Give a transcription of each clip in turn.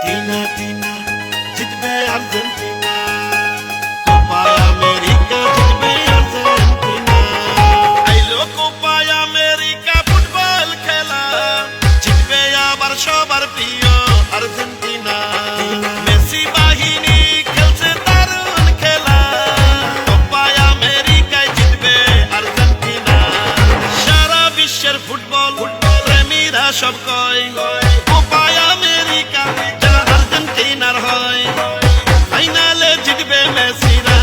Tina, Tina, জিতবে Argentina, Copa America জিতবে Argentina. আইলো কোপা আমেরিকা ফুটবল খেলা, জিতবে আবার সবার প্রিয় আর্জেন্টিনা। মেসি বাহিনী খেলছে দারুণ খেলা, কোপা আমেরিকায় জিতবে আর্জেন্টিনা। সারা বিশ্বের ফুটবল প্রেমীরা সব কয় কোপা আমেরিকা আর্জেন্টিনার হয়। ফাইনালে জিতবে মেসিরা,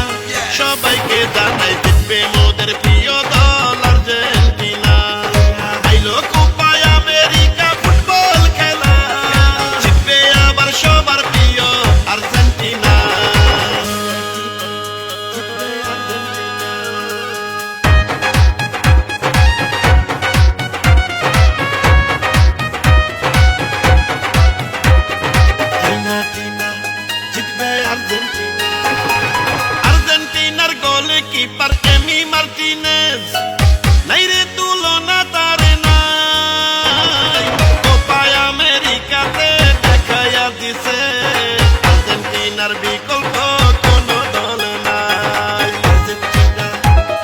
সবাইকে জানাই জিতবে মোদের প্রিয় দল আর্জেন্টিনা। আইলো কোপা আমেরিকা ফুটবল খেলা, জিতবে আবার সবার প্রিয় আর্জেন্টিনা। আর্জেন্টিনার গোলকিপার এমি মার্টিনেজ, নাই রে তুলনা তার নাই। কোপা আমেরিকাতে দেখাইয়া দিছে আর্জেন্টিনার বিকল্প কোনো দল নাই। আর্জেন্টিনা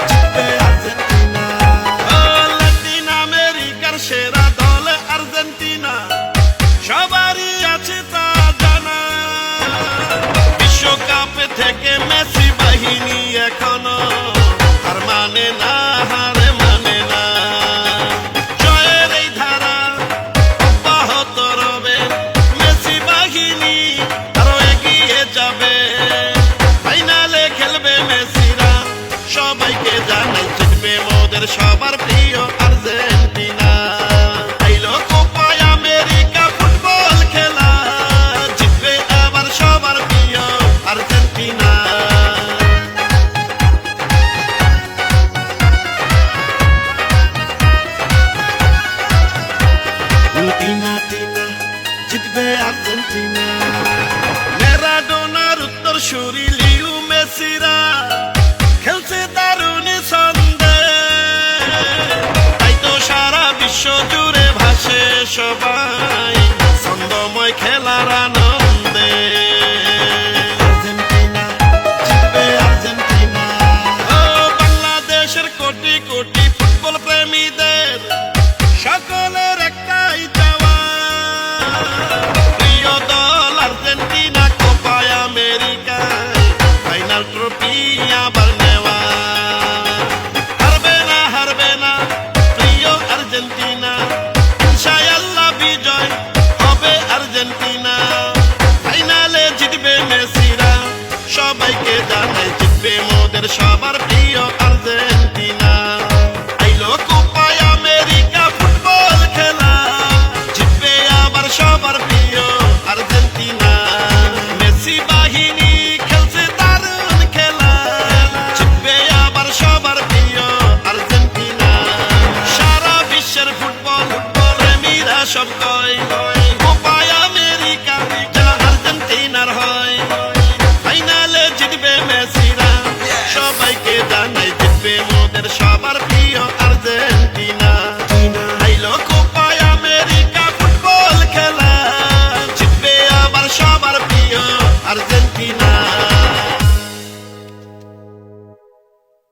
জিতবে আর্জেন্টিনা, লাতিন আমেরিকার সেরা দল আর্জেন্টিনা, সবারই আছে তা জানা। বিশ্বকাপে থেকে মেসি বাহিনী এখনো হার মানে না, হারে মানে না। জয়ের এই ধারা অব্যাহত রবে, মেসি বাহিনী আরো এগিয়ে যাবে। ফাইনালে খেলবে মেসিরা, সবাইকে জানাই জিতবে মোদের সবার প্রিয় আর্জেন্টিনা। আইলো কোপা আমেরিকা ফুটবল খেলা, জিতবে আবার সবার প্রিয় আর্জেন্টিনা। টিনা, টিনা, জিতবে আর্জেন্টিনা। ম্যারাডোনার উত্তরসূরি লিও মেসিরা খেলছে দারুণ ছন্দে, তাই তো সারা বিশ্ব জুড়ে ভাসে সবাই ছন্দময় খেলার আনন্দে। আর্জেন্টিনা জিতবে আর্জেন্টিনা, ও বাংলাদেশের কোটি কোটি ফুটবল প্রেমীদের সকলের একটাই চাওয়া, প্রিয় দল Argentina Copa America final trophy আবার নেওয়া। হারবে না, হারবে না প্রিয় আর্জেন্টিনা, ইনশাআল্লাহ বিজয় হবে আর্জেন্টিনা। ফাইনালে জিতবে মেসিরা, সবাইকে জানাই জিতবে মোদের সবার প্রিয় আর্জেন্টিনা। আইলো কোপা আমেরিকা ফুটবল খেলা, জিতবে আবার সবার প্রিয় আর্জেন্টিনা। মেসি বাহিনী খেলছে দারুণ খেলা, জিতবে আবার সবার প্রিয় আর্জেন্টিনা। সারা বিশ্বের ফুটবল প্রেমীরা সব